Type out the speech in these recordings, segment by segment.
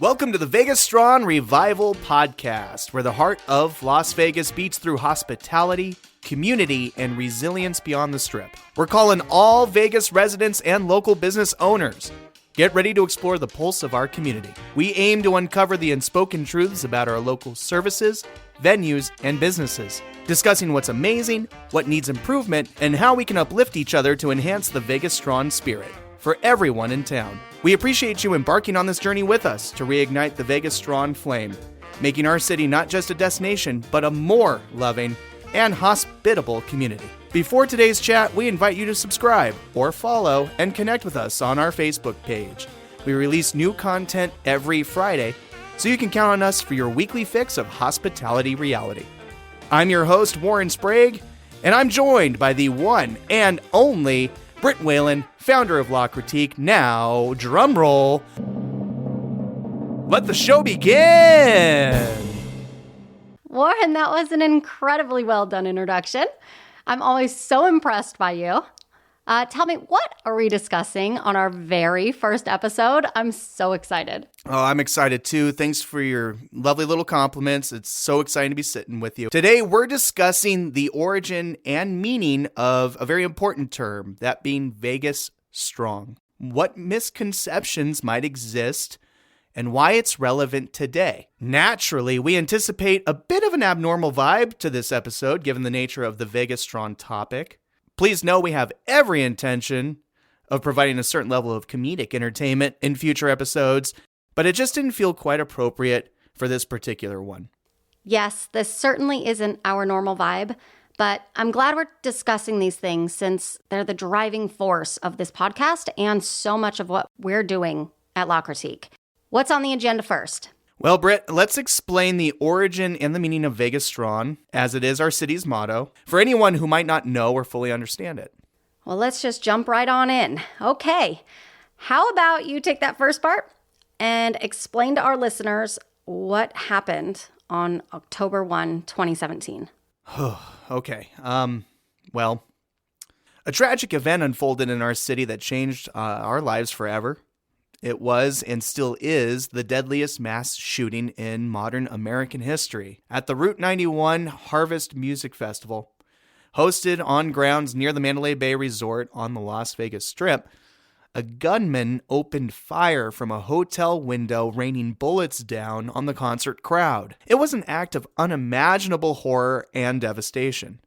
Welcome to the VegasStrong Revival Podcast, where the heart of Las Vegas beats through hospitality, community, and resilience beyond the Strip. We're calling all Vegas residents and local business owners. Get ready to explore the pulse of our community. We aim to uncover the unspoken truths about our local services, venues, and businesses, discussing what's amazing, what needs improvement, and how we can uplift each other to enhance the VegasStrong spirit for everyone in town. We appreciate you embarking on this journey with us to reignite the VegasStrong flame, making our city not just a destination, but a more loving and hospitable community. Before today's chat, we invite you to subscribe or follow and connect with us on our Facebook page. We release new content every Friday, so you can count on us for your weekly fix of hospitality reality. I'm your host, Warren Sprague, and I'm joined by the one and only Britt Whalen, founder of Law Critique. Now, drum roll. Let the show begin. Warren, that was an incredibly well done introduction. I'm always so impressed by you. Tell me, what are we discussing on our very first episode? I'm so excited. Oh, I'm excited too. Thanks for your lovely little compliments. It's so exciting to be sitting with you. Today, we're discussing the origin and meaning of a very important term, that being VegasStrong. What misconceptions might exist and why it's relevant today. Naturally, we anticipate a bit of an abnormal vibe to this episode, given the nature of the VegasStrong topic. Please know we have every intention of providing a certain level of comedic entertainment in future episodes, but it just didn't feel quite appropriate for this particular one. Yes, this certainly isn't our normal vibe, but I'm glad we're discussing these things since they're the driving force of this podcast and so much of what we're doing at Law Critique. What's on the agenda first? Well, Britt, let's explain the origin and the meaning of VegasStrong, as it is our city's motto, for anyone who might not know or fully understand it. Well, let's just jump right on in. Okay, how about you take that first part and explain to our listeners what happened on October 1, 2017. Okay, well, a tragic event unfolded in our city that changed our lives forever. It was and still is the deadliest mass shooting in modern American history. At the Route 91 Harvest Music Festival, hosted on grounds near the Mandalay Bay Resort on the Las Vegas Strip, a gunman opened fire from a hotel window, raining bullets down on the concert crowd. It was an act of unimaginable horror and devastation.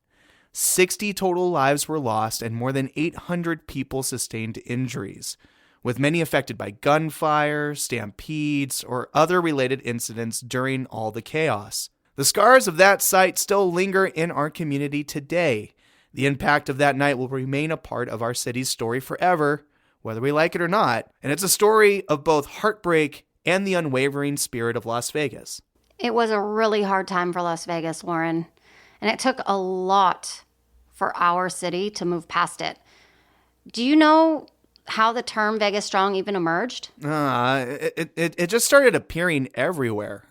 60 total lives were lost and more than 800 people sustained injuries, with many affected by gunfire, stampedes, or other related incidents during all the chaos. The scars of that sight still linger in our community today. The impact of that night will remain a part of our city's story forever, whether we like it or not, and it's a story of both heartbreak and the unwavering spirit of Las Vegas. It was a really hard time for Las Vegas, Warren, and it took a lot for our city to move past it. Do you know how the term VegasStrong even emerged? It just started appearing everywhere.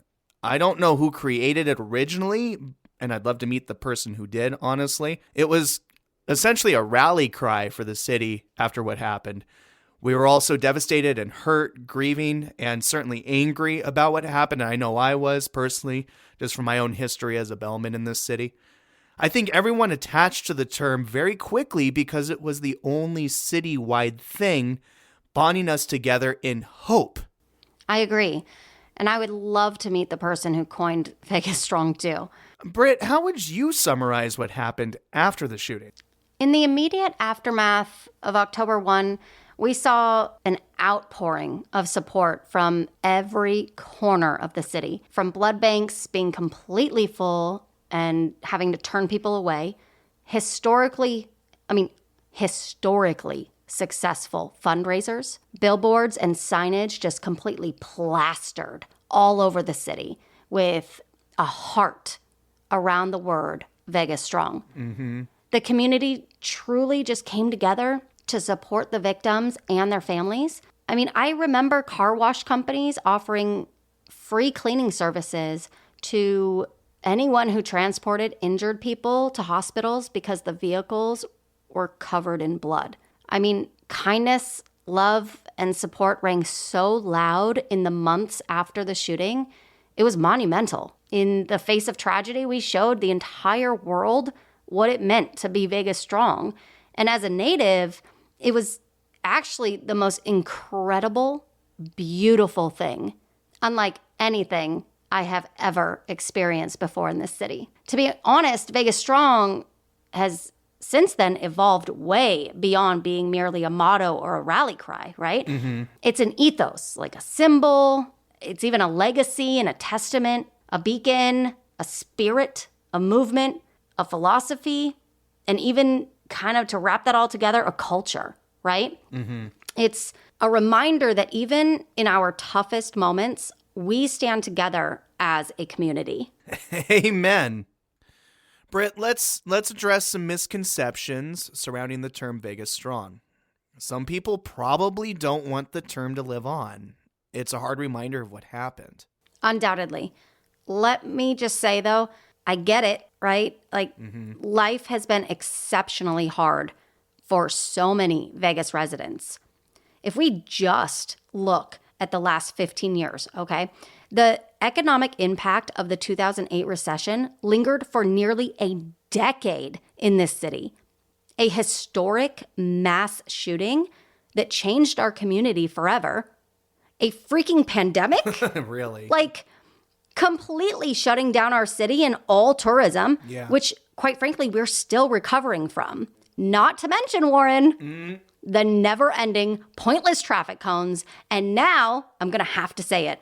I don't know who created it originally, and I'd love to meet the person who did, honestly. It was essentially a rally cry for the city after what happened. We were also devastated and hurt, grieving, and certainly angry about what happened. And I know I was personally, just from my own history as a bellman in this city. I think everyone attached to the term very quickly because it was the only citywide thing bonding us together in hope. I agree. And I would love to meet the person who coined VegasStrong too. Britt, how would you summarize what happened after the shooting? In the immediate aftermath of October 1, we saw an outpouring of support from every corner of the city, from blood banks being completely full and having to turn people away, historically successful fundraisers, billboards and signage just completely plastered all over the city with a heart around the word VegasStrong. Mm-hmm. The community truly just came together to support the victims and their families. I remember car wash companies offering free cleaning services to anyone who transported injured people to hospitals because the vehicles were covered in blood. Kindness, love, and support rang so loud in the months after the shooting, it was monumental. In the face of tragedy, we showed the entire world what it meant to be Vegas strong. And as a native, it was actually the most incredible, beautiful thing, unlike anything I have ever experienced before in this city. To be honest, Vegas Strong has since then evolved way beyond being merely a motto or a rally cry, right? Mm-hmm. It's an ethos, like a symbol. It's even a legacy and a testament, a beacon, a spirit, a movement, a philosophy, and even kind of to wrap that all together, a culture, right? Mm-hmm. It's a reminder that even in our toughest moments, we stand together as a community. Amen. Britt, let's address some misconceptions surrounding the term Vegas Strong. Some people probably don't want the term to live on. It's a hard reminder of what happened. Undoubtedly. Let me just say, though, I get it, right? Like, life has been exceptionally hard for so many Vegas residents. If we just look at the last 15 years, okay, the economic impact of the 2008 recession lingered for nearly a decade in this city. A historic mass shooting that changed our community forever. A freaking pandemic? Really? Like, completely shutting down our city and all tourism, which, quite frankly, we're still recovering from. Not to mention, Warren, the never-ending, pointless traffic cones. And now, I'm going to have to say it.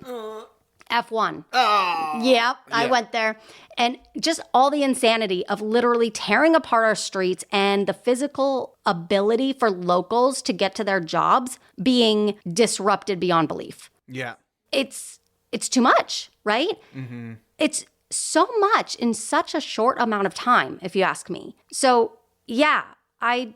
F1. Oh. Yep, I went there. And just all the insanity of literally tearing apart our streets and the physical ability for locals to get to their jobs being disrupted beyond belief. Yeah. It's too much, right? Mm-hmm. It's so much in such a short amount of time, if you ask me. So, yeah, I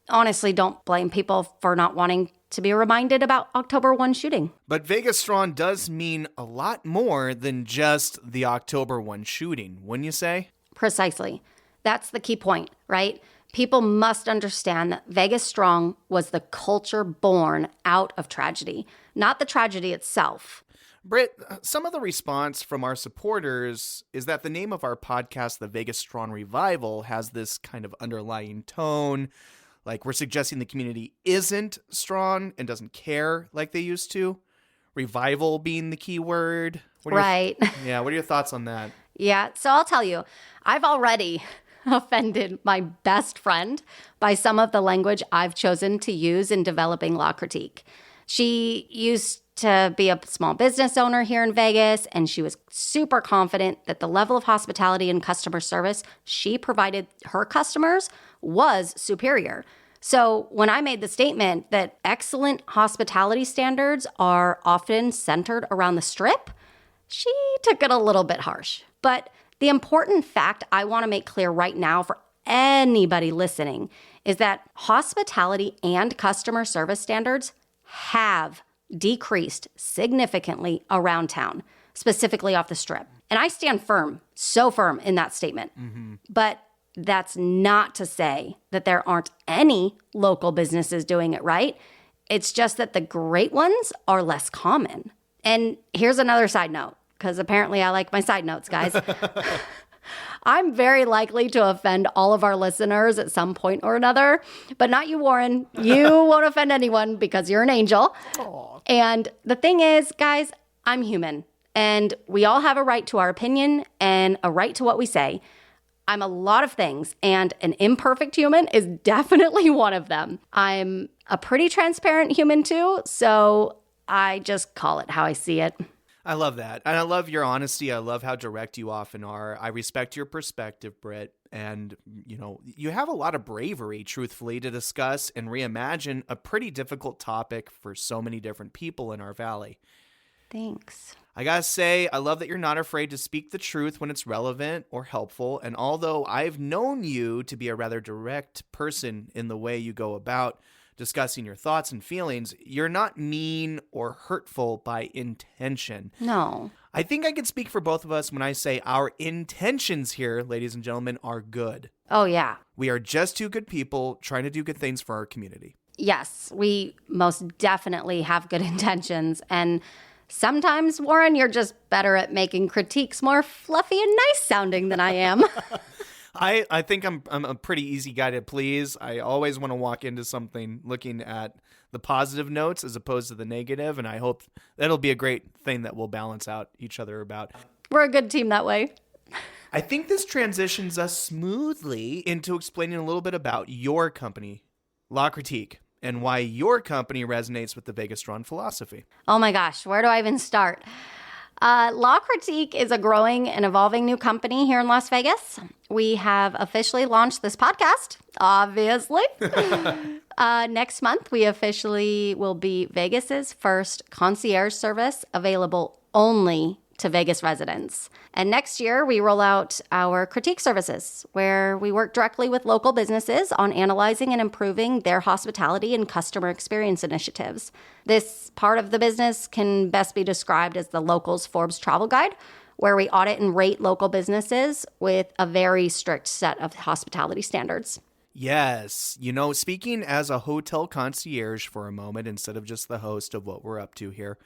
honestly don't blame people for not wanting to be reminded about October 1 shooting. But Vegas Strong does mean a lot more than just the October 1 shooting, wouldn't you say? Precisely. That's the key point, right? People must understand that Vegas Strong was the culture born out of tragedy, not the tragedy itself. Britt, some of the response from our supporters is that the name of our podcast, the Vegas Strong Revival, has this kind of underlying tone. Like we're suggesting the community isn't strong and doesn't care like they used to. Revival being the key word. Right. Yeah, what are your thoughts on that? Yeah, so I'll tell you, I've already offended my best friend by some of the language I've chosen to use in developing law critique. She used to be a small business owner here in Vegas, and she was super confident that the level of hospitality and customer service she provided her customers was superior. So when I made the statement that excellent hospitality standards are often centered around the Strip, she took it a little bit harsh. But the important fact I want to make clear right now for anybody listening is that hospitality and customer service standards have decreased significantly around town, specifically off the Strip. And I stand firm, so firm in that statement. Mm-hmm. But that's not to say that there aren't any local businesses doing it right. It's just that the great ones are less common. And here's another side note, because apparently I like my side notes, guys. I'm very likely to offend all of our listeners at some point or another, but not you, Warren. You won't offend anyone because you're an angel. Aww. And the thing is, guys, I'm human, and we all have a right to our opinion and a right to what we say. I'm a lot of things, and an imperfect human is definitely one of them. I'm a pretty transparent human too, so I just call it how I see it. I love that. And I love your honesty. I love how direct you often are. I respect your perspective, Britt. And, you know, you have a lot of bravery, truthfully, to discuss and reimagine a pretty difficult topic for so many different people in our valley. Thanks. I gotta say, I love that you're not afraid to speak the truth when it's relevant or helpful. And although I've known you to be a rather direct person in the way you go about discussing your thoughts and feelings, you're not mean or hurtful by intention. No. I think I can speak for both of us when I say our intentions here, ladies and gentlemen, are good. Oh, yeah. We are just two good people trying to do good things for our community. Yes, we most definitely have good intentions. And sometimes, Warren, you're just better at making critiques more fluffy and nice sounding than I am. I think I'm a pretty easy guy to please. I always want to walk into something looking at the positive notes as opposed to the negative, and I hope that'll be a great thing that we'll balance out each other about. We're a good team that way. I think this transitions us smoothly into explaining a little bit about your company, La Critique, and why your company resonates with the VegasStrong philosophy. Oh my gosh, where do I even start? La Critique is a growing and evolving new company here in Las Vegas. We have officially launched this podcast, obviously. Next month, we officially will be Vegas's first concierge service available only to Vegas residents. And next year, we roll out our critique services, where we work directly with local businesses on analyzing and improving their hospitality and customer experience initiatives. This part of the business can best be described as the Locals Forbes Travel Guide, where we audit and rate local businesses with a very strict set of hospitality standards. Yes. Speaking as a hotel concierge for a moment instead of just the host of what we're up to here,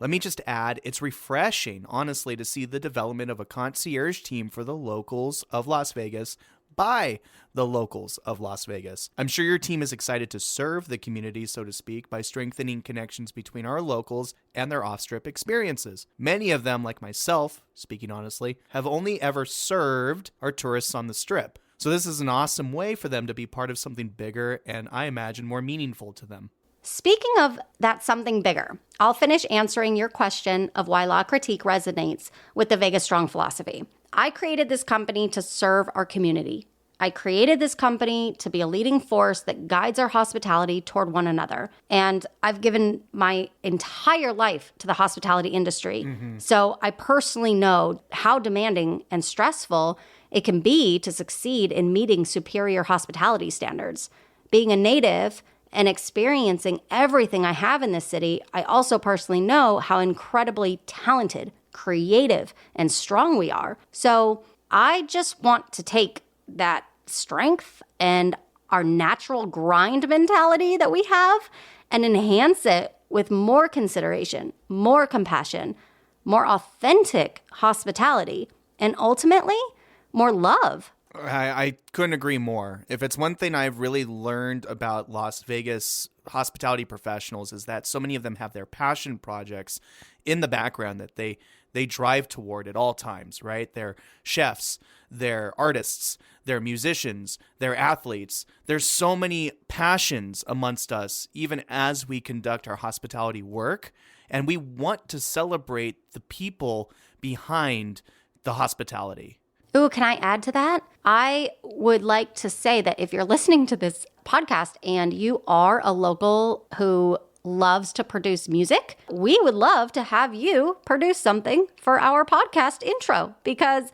let me just add, it's refreshing, honestly, to see the development of a concierge team for the locals of Las Vegas by the locals of Las Vegas. I'm sure your team is excited to serve the community, so to speak, by strengthening connections between our locals and their off-strip experiences. Many of them, like myself, speaking honestly, have only ever served our tourists on the Strip. So this is an awesome way for them to be part of something bigger and, I imagine, more meaningful to them. Speaking of that something bigger, I'll finish answering your question of why La Critique resonates with the VegasStrong philosophy. I created this company to serve our community. I created this company to be a leading force that guides our hospitality toward one another. And I've given my entire life to the hospitality industry. So I personally know how demanding and stressful it can be to succeed in meeting superior hospitality standards. Being a native and experiencing everything I have in this city, I also personally know how incredibly talented, creative, and strong we are. So I just want to take that strength and our natural grind mentality that we have and enhance it with more consideration, more compassion, more authentic hospitality, and ultimately, more love. I couldn't agree more. If it's one thing I've really learned about Las Vegas hospitality professionals is that so many of them have their passion projects in the background that they drive toward at all times, right? They're chefs, they're artists, they're musicians, they're athletes. There's so many passions amongst us, even as we conduct our hospitality work. And we want to celebrate the people behind the hospitality. Ooh, can I add to that? I would like to say that if you're listening to this podcast and you are a local who loves to produce music, we would love to have you produce something for our podcast intro, because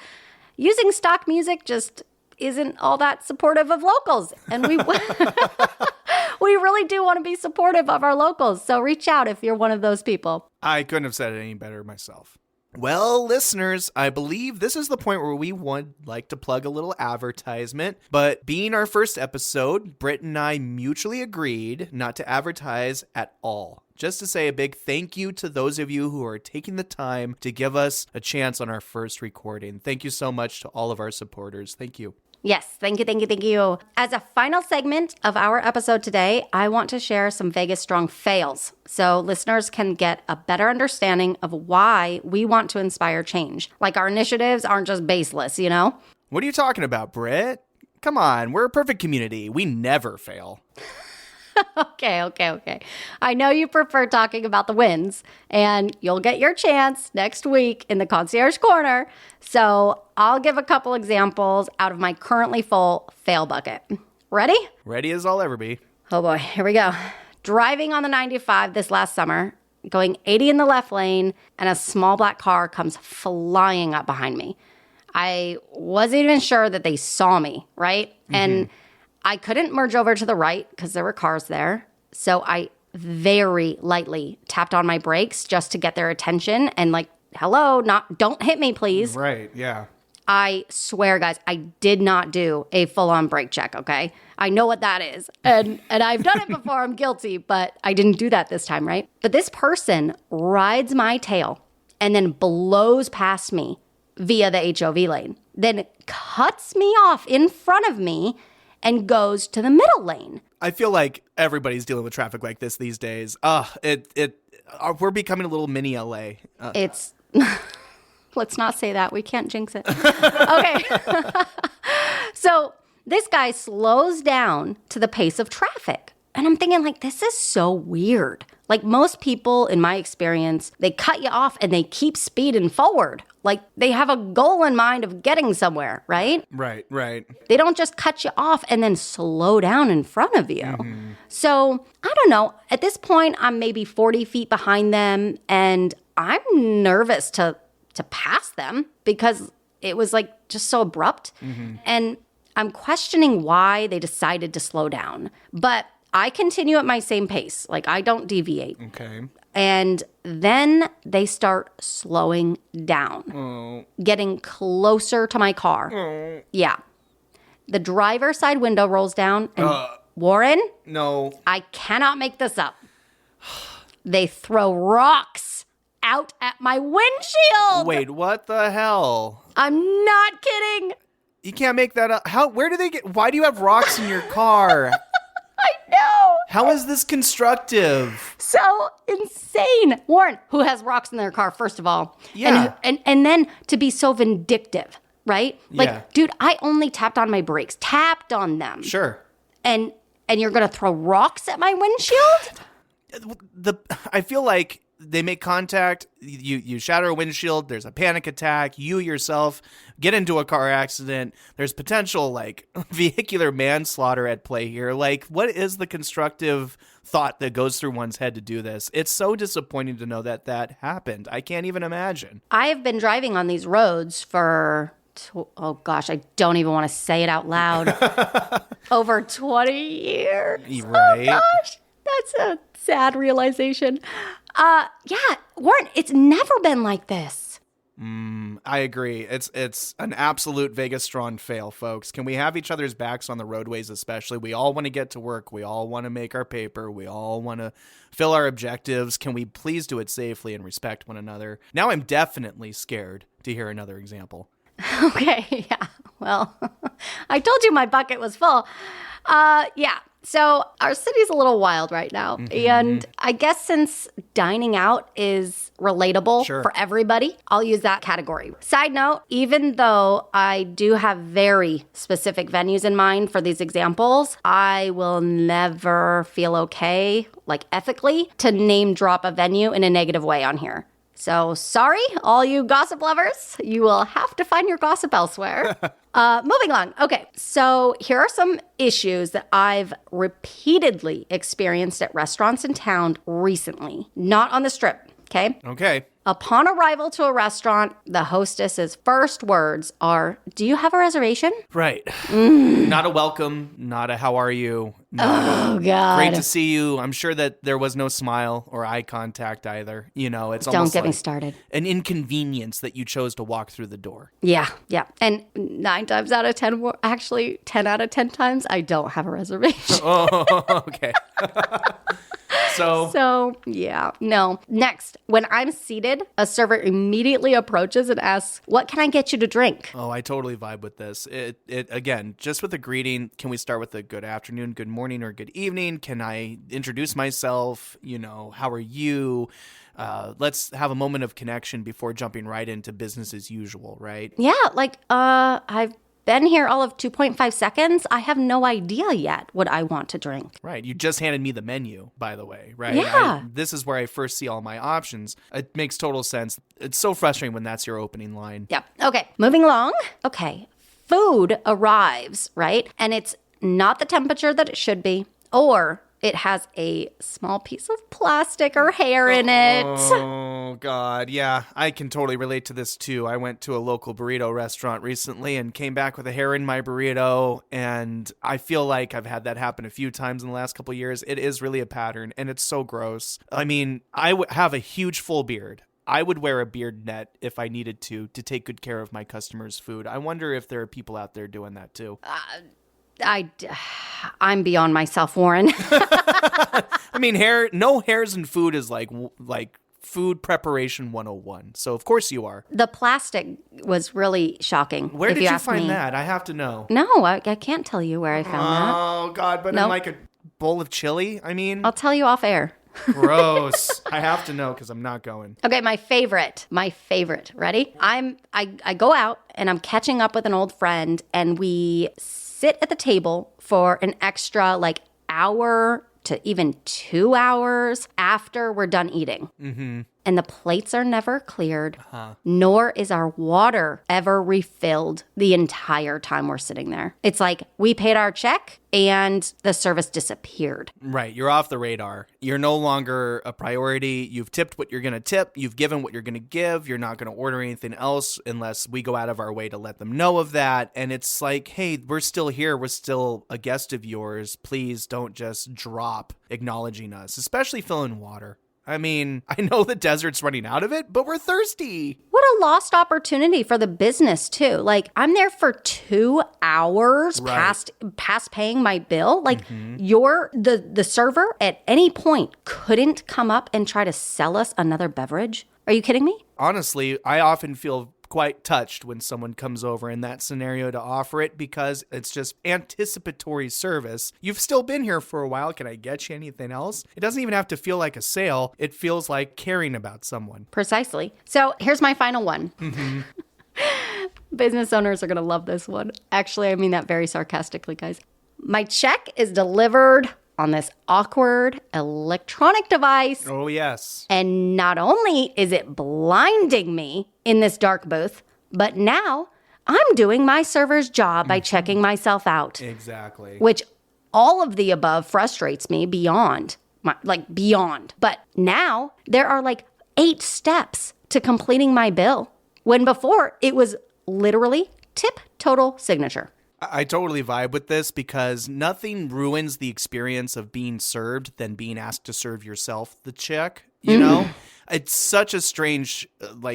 using stock music just isn't all that supportive of locals. And we we really do want to be supportive of our locals. So reach out if you're one of those people. I couldn't have said it any better myself. Well, listeners, I believe this is the point where we would like to plug a little advertisement. But being our first episode, Britt and I mutually agreed not to advertise at all. Just to say a big thank you to those of you who are taking the time to give us a chance on our first recording. Thank you so much to all of our supporters. Thank you. Yes, thank you. As a final segment of our episode today, I want to share some VegasStrong fails so listeners can get a better understanding of why we want to inspire change. Like our initiatives aren't just baseless, you know? What are you talking about, Britt? Come on, we're a perfect community. We never fail. Okay. I know you prefer talking about the wins, and you'll get your chance next week in the Concierge Corner. So I'll give a couple examples out of my currently full fail bucket. Ready? Ready as I'll ever be. Oh boy, here we go. Driving on the 95 this last summer, going 80 in the left lane, and a small black car comes flying up behind me. I wasn't even sure that they saw me, right? And I couldn't merge over to the right because there were cars there. So I very lightly tapped on my brakes just to get their attention and like, hello, don't hit me, please. Right, yeah. I swear, guys, I did not do a full-on brake check, okay? I know what that is. And I've done it before. I'm guilty, but I didn't do that this time, right? But this person rides my tail and then blows past me via the HOV lane, then cuts me off in front of me and goes to the middle lane. I feel like everybody's dealing with traffic like this these days. We're becoming a little mini LA. It's... Let's not say that. We can't jinx it. Okay. So this guy slows down to the pace of traffic. And I'm thinking, like, this is so weird. Like, most people, in my experience, they cut you off and they keep speeding forward. Like, they have a goal in mind of getting somewhere, right? Right. They don't just cut you off and then slow down in front of you. Mm-hmm. So, I don't know. At this point, I'm maybe 40 feet behind them, and I'm nervous to pass them because it was like just so abrupt. Mm-hmm. And I'm questioning why they decided to slow down. But I continue at my same pace. Like, I don't deviate. Okay. And then they start slowing down, getting closer to my car. Yeah. The driver's side window rolls down and Warren? No. I cannot make this up. They throw rocks out at my windshield. Wait, what the hell? I'm not kidding. You can't make that up. Where do they why do you have rocks in your car? I know. How is this constructive? So insane. Warren, who has rocks in their car, first of all. Yeah. And then to be so vindictive, right? Like, yeah. Dude, I only tapped on my brakes, tapped on them. Sure. And you're going to throw rocks at my windshield? I feel like they make contact, you shatter a windshield, there's a panic attack, you yourself get into a car accident, there's potential like vehicular manslaughter at play here. Like, what is the constructive thought that goes through one's head to do this? It's so disappointing to know that happened. I can't even imagine. I have been driving on these roads for, oh gosh, I don't even want to say it out loud, over 20 years. Right. Oh gosh, that's a sad realization. Yeah, Warren, it's never been like this. I agree. It's an absolute VegasStrong fail, folks. Can we have each other's backs on the roadways especially? We all want to get to work. We all want to make our paper. We all want to fill our objectives. Can we please do it safely and respect one another? Now I'm definitely scared to hear another example. Okay, yeah. Well, I told you my bucket was full. Yeah. So our city's a little wild right now. Mm-hmm. And I guess since dining out is relatable for everybody, I'll use that category. Side note, even though I do have very specific venues in mind for these examples, I will never feel okay, like ethically, to name drop a venue in a negative way on here. So sorry, all you gossip lovers, you will have to find your gossip elsewhere. Moving along. Okay, so here are some issues that I've repeatedly experienced at restaurants in town recently, not on the Strip, okay? Okay. Upon arrival to a restaurant, the hostess's first words are, "Do you have a reservation?" Right. Not a welcome, not a how are you. Oh, God. Great to see you. I'm sure that there was no smile or eye contact either. You know, it's Don't almost get me like started. an inconvenience that you chose to walk through the door. Yeah. And 9 times out of 10, actually 10 out of 10 times, I don't have a reservation. Oh, okay. So, yeah, no. Next, when I'm seated, a server immediately approaches and asks, "What can I get you to drink?" Oh, I totally vibe with this. It again, just with the greeting, can we start with a good afternoon, good morning, or good evening? Can I introduce myself? You know, how are you? Let's have a moment of connection before jumping right into business as usual, right? Yeah, like, I've been here all of 2.5 seconds. I have no idea yet what I want to drink. Right. You just handed me the menu, by the way, right? Yeah. This is where I first see all my options. It makes total sense. It's so frustrating when that's your opening line. Yeah. Okay. Moving along. Okay. Food arrives, right? And it's not the temperature that it should be, or it has a small piece of plastic or hair in it. Oh, God. Yeah, I can totally relate to this, too. I went to a local burrito restaurant recently and came back with a hair in my burrito, and I feel like I've had that happen a few times in the last couple of years. It is really a pattern, and it's so gross. I mean, I have a huge full beard. I would wear a beard net if I needed to take good care of my customers' food. I wonder if there are people out there doing that too. I'm beyond myself, Warren. I mean, no hairs in food is like food preparation 101. So of course you are. The plastic was really shocking. Where did you find that? I have to know. No, I can't tell you where I found that. Oh, God, but in like a bowl of chili? I mean, I'll tell you off air. Gross. I have to know because I'm not going. Okay, my favorite. Ready? I go out and I'm catching up with an old friend and we sit at the table for an extra hour to even 2 hours after we're done eating. Mm-hmm. And the plates are never cleared, nor is our water ever refilled the entire time we're sitting there. It's like we paid our check and the service disappeared. Right. You're off the radar. You're no longer a priority. You've tipped what you're going to tip. You've given what you're going to give. You're not going to order anything else unless we go out of our way to let them know of that. And it's like, hey, we're still here. We're still a guest of yours. Please don't just drop acknowledging us, especially filling water. I mean, I know the desert's running out of it, but we're thirsty. What a lost opportunity for the business, too. I'm there for 2 hours past paying my bill. The server at any point couldn't come up and try to sell us another beverage. Are you kidding me? Honestly, I often feel quite touched when someone comes over in that scenario to offer it because it's just anticipatory service. You've still been here for a while. Can I get you anything else? It doesn't even have to feel like a sale. It feels like caring about someone. Precisely. So here's my final one. Mm-hmm. Business owners are going to love this one. Actually, I mean that very sarcastically, guys. My check is delivered on this awkward electronic device. Oh, yes. And not only is it blinding me in this dark booth, but now I'm doing my server's job by checking myself out. Exactly. Which all of the above frustrates me beyond. But now there are 8 steps to completing my bill, when before it was literally tip, total, signature. I totally vibe with this because nothing ruins the experience of being served than being asked to serve yourself the check, you know? It's such a strange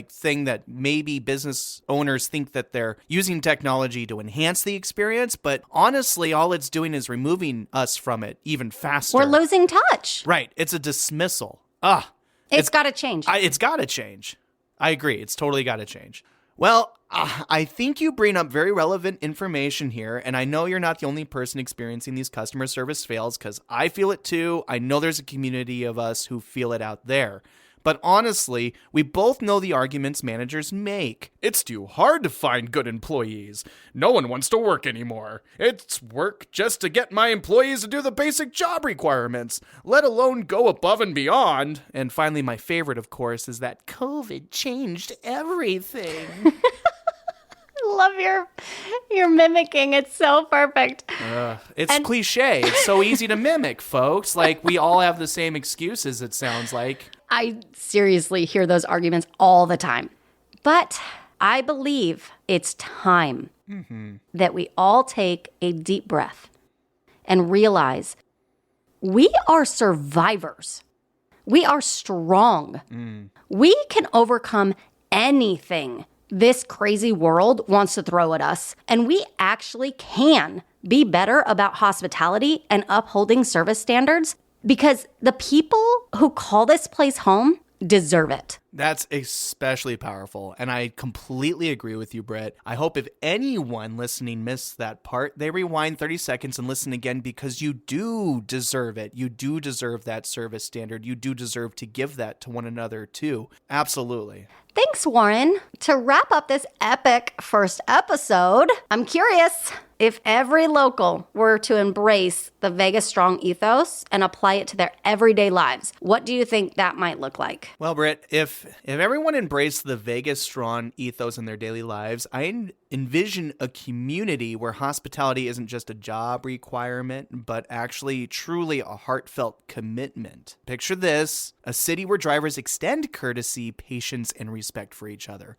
thing that maybe business owners think that they're using technology to enhance the experience, but honestly, all it's doing is removing us from it even faster. We're losing touch. Right. It's a dismissal. It's got to change. It's got to change. I agree. It's totally got to change. Well, I think you bring up very relevant information here, and I know you're not the only person experiencing these customer service fails because I feel it too. I know there's a community of us who feel it out there. But honestly, we both know the arguments managers make. It's too hard to find good employees. No one wants to work anymore. It's work just to get my employees to do the basic job requirements, let alone go above and beyond. And finally, my favorite, of course, is that COVID changed everything. Love your mimicking. It's so perfect. It's cliche. It's so easy to mimic, folks. We all have the same excuses, it sounds like. I seriously hear those arguments all the time. But I believe it's time that we all take a deep breath and realize we are survivors. We are strong. We can overcome anything this crazy world wants to throw at us. And we actually can be better about hospitality and upholding service standards because the people who call this place home deserve it. That's especially powerful, and I completely agree with you, Britt. I hope if anyone listening missed that part, they rewind 30 seconds and listen again because you do deserve it. You do deserve that service standard. You do deserve to give that to one another, too. Absolutely. Thanks, Warren. To wrap up this epic first episode, I'm curious if every local were to embrace the VegasStrong ethos and apply it to their everyday lives. What do you think that might look like? Well, Britt, if everyone embraced the VegasStrong ethos in their daily lives, I envision a community where hospitality isn't just a job requirement, but actually truly a heartfelt commitment. Picture this, a city where drivers extend courtesy, patience, and respect for each other.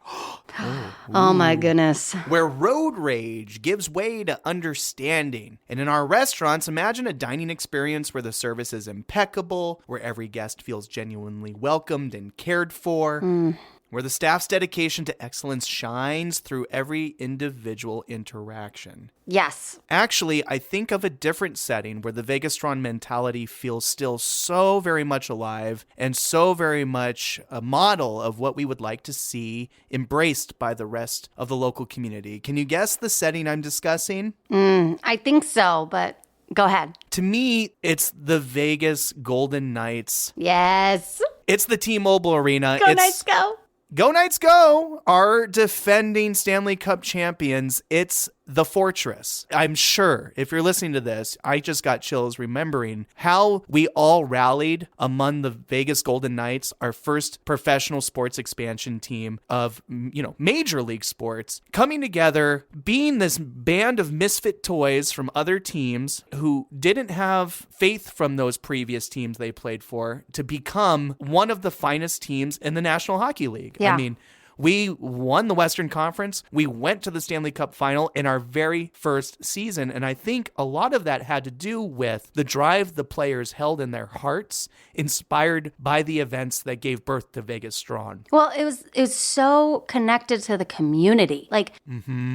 Oh my goodness. Where road rage gives way to understanding. And in our restaurants, imagine a dining experience where the service is impeccable, where every guest feels genuinely welcomed and cared for, where the staff's dedication to excellence shines through every individual interaction. Yes. Actually, I think of a different setting where the VegasStrong mentality feels still so very much alive and so very much a model of what we would like to see embraced by the rest of the local community. Can you guess the setting I'm discussing? I think so, but go ahead. To me, it's the Vegas Golden Knights. Yes. It's the T-Mobile Arena. Go Knights, go. Go Knights, go! Our defending Stanley Cup champions, it's the Fortress. I'm sure, if you're listening to this, I just got chills remembering how we all rallied among the Vegas Golden Knights, our first professional sports expansion team of, major league sports, coming together, being this band of misfit toys from other teams who didn't have faith from those previous teams they played for to become one of the finest teams in the National Hockey League. Yeah. I mean, we won the Western Conference. We went to the Stanley Cup final in our very first season. And I think a lot of that had to do with the drive the players held in their hearts, inspired by the events that gave birth to VegasStrong. Well, it was so connected to the community. Like,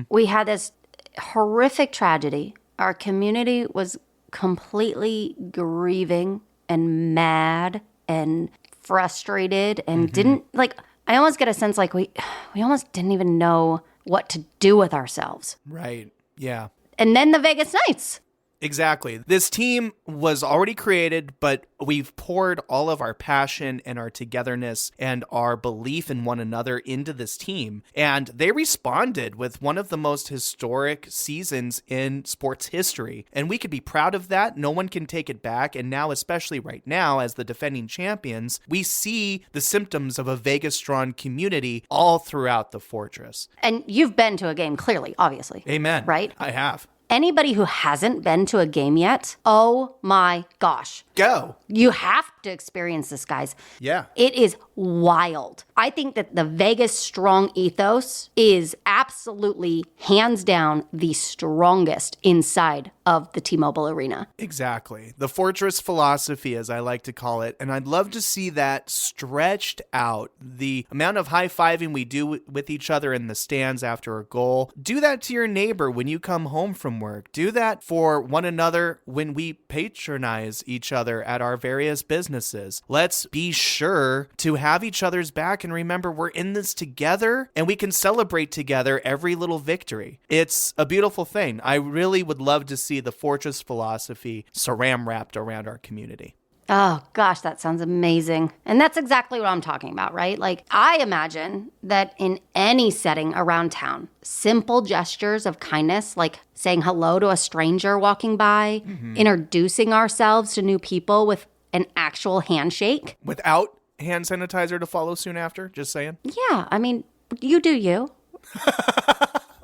we had this horrific tragedy. Our community was completely grieving and mad and frustrated and didn't, like, I almost get a sense like we almost didn't even know what to do with ourselves. Right. Yeah. And then the Vegas Knights. Exactly. This team was already created, but we've poured all of our passion and our togetherness and our belief in one another into this team. And they responded with one of the most historic seasons in sports history. And we could be proud of that. No one can take it back. And now, especially right now, as the defending champions, we see the symptoms of a VegasStrong community all throughout the Fortress. And you've been to a game, clearly, obviously. Amen. Right? I have. Anybody who hasn't been to a game yet, oh my gosh. Go. You have to experience this, guys. Yeah. It is wild. I think that the VegasStrong ethos is absolutely, hands down, the strongest inside of the T-Mobile Arena. Exactly. The Fortress philosophy, as I like to call it. And I'd love to see that stretched out. The amount of high-fiving we do with each other in the stands after a goal. Do that to your neighbor when you come home from work. Do that for one another when we patronize each other at our various businesses. Let's be sure to have each other's back and remember we're in this together and we can celebrate together every little victory. It's a beautiful thing. I really would love to see the Fortress philosophy saran wrapped around our community. Oh, gosh, that sounds amazing. And that's exactly what I'm talking about, right? Like, I imagine that in any setting around town, simple gestures of kindness, like saying hello to a stranger walking by, introducing ourselves to new people with an actual handshake. Without hand sanitizer to follow soon after? Just saying. Yeah, I mean, you do you.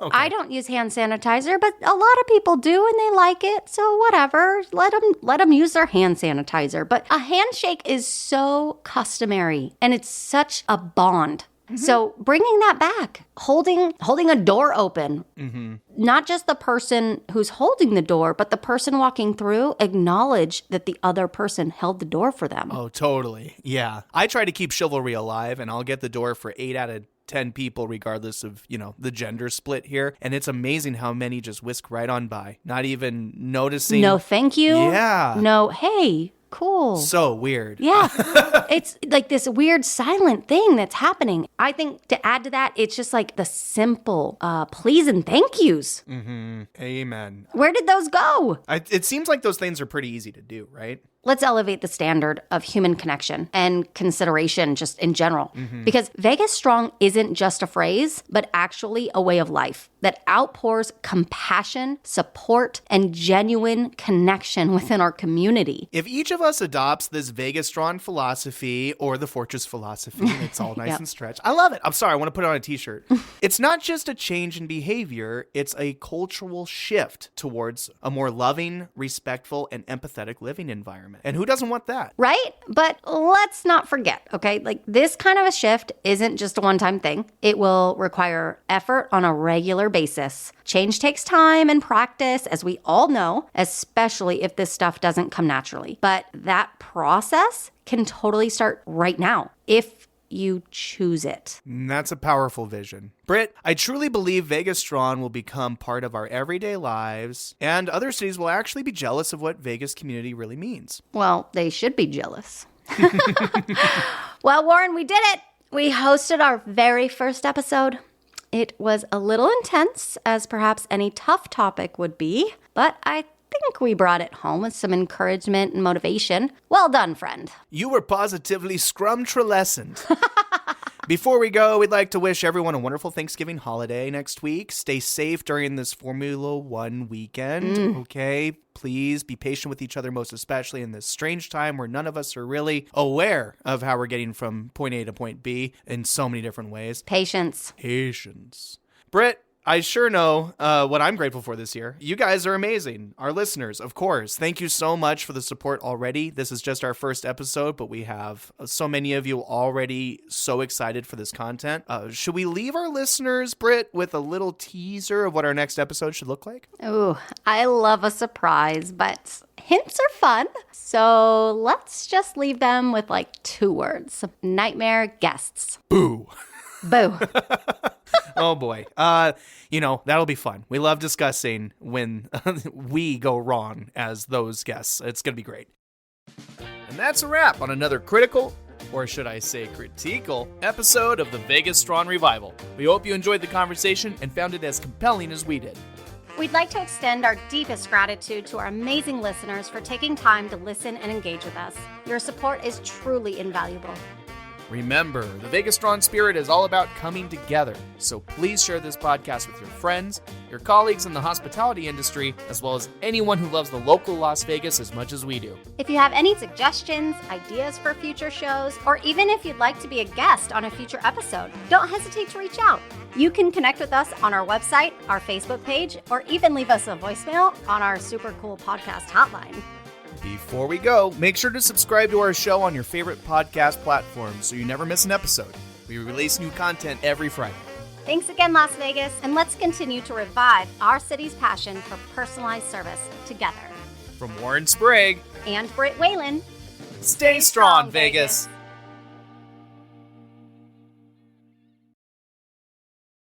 Okay. I don't use hand sanitizer, but a lot of people do and they like it. So whatever, let them use their hand sanitizer. But a handshake is so customary and it's such a bond. So bringing that back, holding a door open, not just the person who's holding the door, but the person walking through, acknowledge that the other person held the door for them. Oh, totally. Yeah. I try to keep chivalry alive and I'll get the door for 8 out of 10 people, regardless of, the gender split here. And it's amazing how many just whisk right on by, not even noticing. No, thank you. Yeah. No, hey, cool. So weird. Yeah. It's like this weird silent thing that's happening. I think to add to that, it's just like the simple please and thank yous. Amen. Where did those go? It seems like those things are pretty easy to do, right? let's elevate the standard of human connection and consideration just in general. Because Vegas Strong isn't just a phrase, but actually a way of life that outpours compassion, support, and genuine connection within our community. If each of us adopts this VegasStrong philosophy or the Fortress philosophy, and it's all nice and stretched. I love it. I'm sorry, I want to put it on a t-shirt. It's not just a change in behavior, it's a cultural shift towards a more loving, respectful, and empathetic living environment. And who doesn't want that? Right? But let's not forget, okay? Like, this kind of a shift isn't just a one-time thing. It will require effort on a regular basis. Change takes time and practice, as we all know, especially if this stuff doesn't come naturally. But that process can totally start right now if you choose it. That's a powerful vision. Britt, I truly believe VegasStrong will become part of our everyday lives, and other cities will actually be jealous of what Vegas community really means. Well, they should be jealous. Well, Warren, we did it. We hosted our very first episode. It was a little intense, as perhaps any tough topic would be, but I think we brought it home with some encouragement and motivation. Well done, friend. You were positively scrumtrelescent. Before we go, we'd like to wish everyone a wonderful Thanksgiving holiday next week. Stay safe during this Formula One weekend, okay? Please be patient with each other, most especially in this strange time where none of us are really aware of how we're getting from point A to point B in so many different ways. Patience. Britt, I sure know what I'm grateful for this year. You guys are amazing. Our listeners, of course. Thank you so much for the support already. This is just our first episode, but we have so many of you already so excited for this content. Should we leave our listeners, Britt, with a little teaser of what our next episode should look like? Ooh, I love a surprise, but hints are fun. So let's just leave them with like 2 words. Nightmare guests. Boo. Boo. Oh boy. That'll be fun. We love discussing when we go wrong as those guests. It's going to be great. And that's a wrap on another critical, or should I say critical, episode of the VegasStrong Revival. We hope you enjoyed the conversation and found it as compelling as we did. We'd like to extend our deepest gratitude to our amazing listeners for taking time to listen and engage with us. Your support is truly invaluable. Remember, the VegasStrong spirit is all about coming together, so please share this podcast with your friends, your colleagues in the hospitality industry, as well as anyone who loves the local Las Vegas as much as we do. If you have any suggestions, ideas for future shows, or even if you'd like to be a guest on a future episode, don't hesitate to reach out. You can connect with us on our website, our Facebook page, or even leave us a voicemail on our super cool podcast hotline. Before we go, make sure to subscribe to our show on your favorite podcast platform so you never miss an episode. We release new content every Friday. Thanks again, Las Vegas, and let's continue to revive our city's passion for personalized service together. From Warren Sprague and Britt Whalen, stay strong, Vegas.